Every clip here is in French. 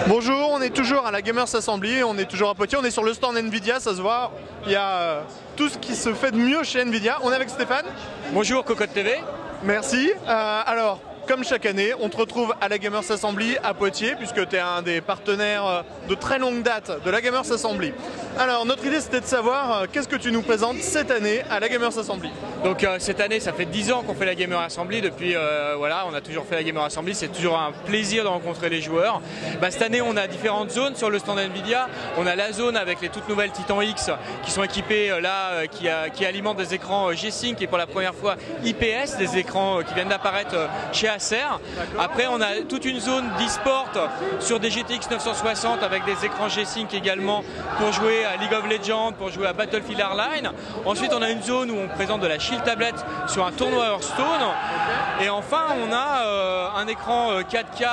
Bonjour, on est toujours à la Gamers Assembly, on est toujours à Poitiers, on est sur le stand Nvidia, ça se voit, il y a tout ce qui se fait de mieux chez Nvidia. On est avec Stéphane. Bonjour Cocotte TV. Merci. Alors, comme chaque année, on te retrouve à la Gamers Assembly à Poitiers, puisque tu es un des partenaires de très longue date de la Gamers Assembly. Alors, notre idée c'était de savoir qu'est-ce que tu nous présentes cette année à la Gamers Assembly. Donc cette année, ça fait 10 ans qu'on fait la Gamer Assembly. Depuis, voilà, on a toujours fait la Gamer Assembly. C'est toujours un plaisir de rencontrer les joueurs. Cette année, on a différentes zones sur le stand Nvidia. On a la zone avec les toutes nouvelles Titan X qui sont équipées là, qui alimentent des écrans G-Sync et pour la première fois IPS, des écrans qui viennent d'apparaître chez Acer. Après, on a toute une zone d'e-sport sur des GTX 960 avec des écrans G-Sync également pour jouer à League of Legends, pour jouer à Battlefield Hardline. Ensuite, on a une zone où on présente de la Shield Tablet sur un tournoi Hearthstone. Et enfin, on a un écran 4K,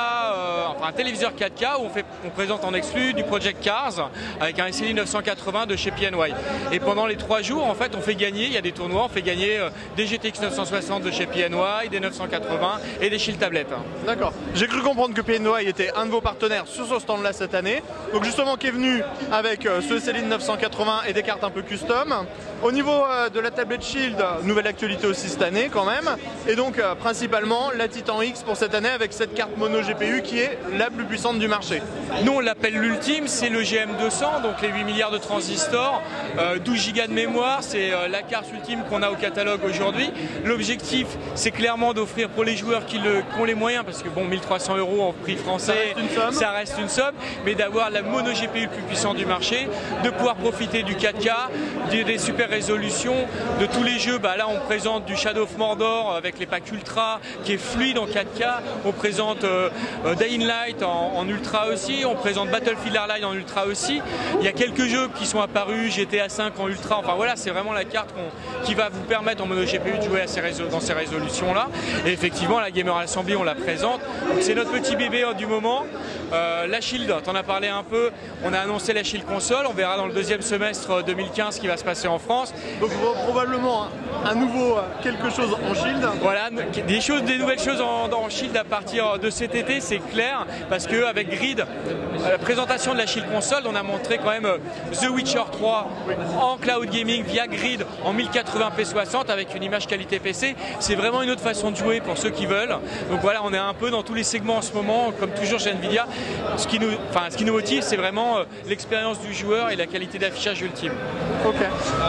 enfin un téléviseur 4K où on présente en exclu du Project Cars avec un SLI 980 de chez PNY. Et pendant les 3 jours, en fait, on fait gagner, il y a des tournois, on fait gagner des GTX 960 de chez PNY, des 980 et des Shield Tablet. D'accord. J'ai cru comprendre que PNY était un de vos partenaires sur ce stand-là cette année. Donc justement, qui est venu avec ce SLI 980 et des cartes un peu custom. Au niveau de la tablette Shield, nouvelle actualité aussi cette année quand même. Et donc principalement la Titan X pour cette année avec cette carte mono GPU qui est la plus puissante du marché. Nous on l'appelle l'ultime, c'est le GM200, donc les 8 milliards de transistors, 12 Go de mémoire, c'est la carte ultime qu'on a au catalogue aujourd'hui. L'objectif c'est clairement d'offrir pour les joueurs qui ont les moyens, parce que bon 1300 € en prix français, ça reste une somme, mais d'avoir la mono GPU le plus puissant du marché, de pouvoir profiter du 4K, des super résolutions, de tous les jeux. Là on présente du Shadow of Mordor avec les packs ultra qui est fluide en 4K, on présente Dying Light en ultra aussi, on présente Battlefield Hardline en ultra aussi. Il y a quelques jeux qui sont apparus, GTA 5 en ultra, enfin voilà, c'est vraiment la carte qui va vous permettre en mono GPU de jouer dans ces résolutions là. Et effectivement la Gamer Assembly on la présente, c'est notre petit bébé du moment. La Shield, t'en as parlé un peu, on a annoncé la Shield console, on verra dans le deuxième semestre 2015 ce qui va se passer en France. Donc probablement un nouveau quelque chose en Shield. Voilà, des nouvelles choses en Shield à partir de cet été, c'est clair, parce qu'avec Grid, la présentation de la Shield console, on a montré quand même The Witcher 3 en cloud gaming via Grid en 1080p 60 avec une image qualité PC. C'est vraiment une autre façon de jouer pour ceux qui veulent. Donc voilà, on est un peu dans tous les segments en ce moment, comme toujours chez Nvidia. Ce qui nous motive, c'est vraiment l'expérience du joueur et la qualité d'affichage ultime. Ok.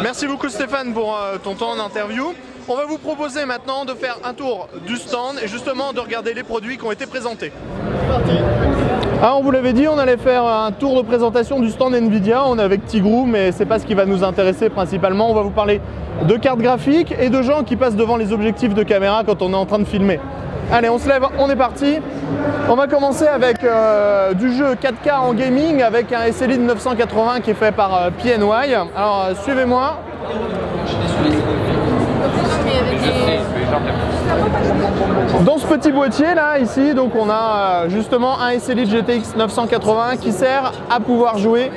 Merci beaucoup Stéphane pour ton temps en interview. On va vous proposer maintenant de faire un tour du stand et justement de regarder les produits qui ont été présentés. Alors on vous l'avait dit, on allait faire un tour de présentation du stand Nvidia. On est avec Tigrou, mais c'est pas ce qui va nous intéresser principalement. On va vous parler de cartes graphiques et de gens qui passent devant les objectifs de caméra quand on est en train de filmer. Allez, on se lève, on est parti. On va commencer avec du jeu 4K en gaming avec un SLI de 980 qui est fait par PNY. Alors suivez-moi. Dans ce petit boîtier là, ici, donc on a justement un SLI de GTX 980 qui sert à pouvoir jouer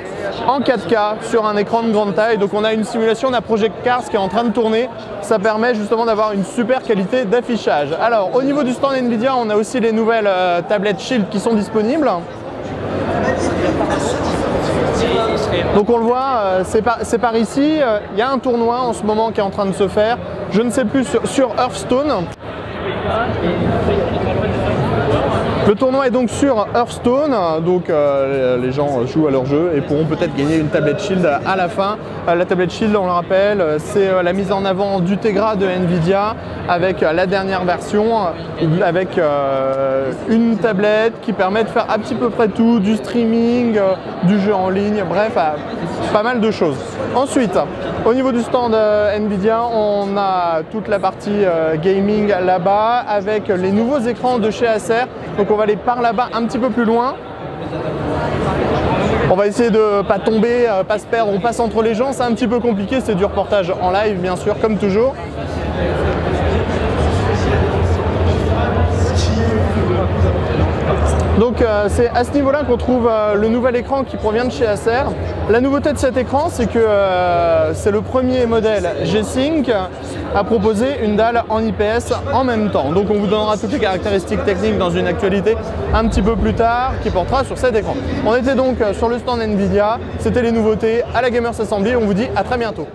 en 4K sur un écran de grande taille. Donc on a une simulation d'un Project Cars qui est en train de tourner. Ça permet justement d'avoir une super qualité d'affichage. Alors au niveau du stand Nvidia, on a aussi les nouvelles tablettes Shield qui sont disponibles. Donc on le voit, c'est par ici, il y a un tournoi en ce moment qui est en train de se faire, je ne sais plus, sur Hearthstone. Le tournoi est donc sur Hearthstone, donc les gens jouent à leur jeu et pourront peut-être gagner une tablette Shield à la fin. La tablette Shield, on le rappelle, c'est la mise en avant du Tegra de Nvidia avec la dernière version, avec une tablette qui permet de faire à petit peu près tout, du streaming, du jeu en ligne, bref, pas mal de choses. Ensuite, au niveau du stand Nvidia, on a toute la partie gaming là-bas avec les nouveaux écrans de chez Acer. Donc on va aller par là-bas un petit peu plus loin. On va essayer de ne pas tomber, pas se perdre, on passe entre les gens, c'est un petit peu compliqué, c'est du reportage en live bien sûr, comme toujours. Donc c'est à ce niveau-là qu'on trouve le nouvel écran qui provient de chez Acer. La nouveauté de cet écran, c'est que c'est le premier modèle G-Sync à proposer une dalle en IPS en même temps. Donc on vous donnera toutes les caractéristiques techniques dans une actualité un petit peu plus tard qui portera sur cet écran. On était donc sur le stand Nvidia, c'était les nouveautés à la Gamers Assembly, on vous dit à très bientôt.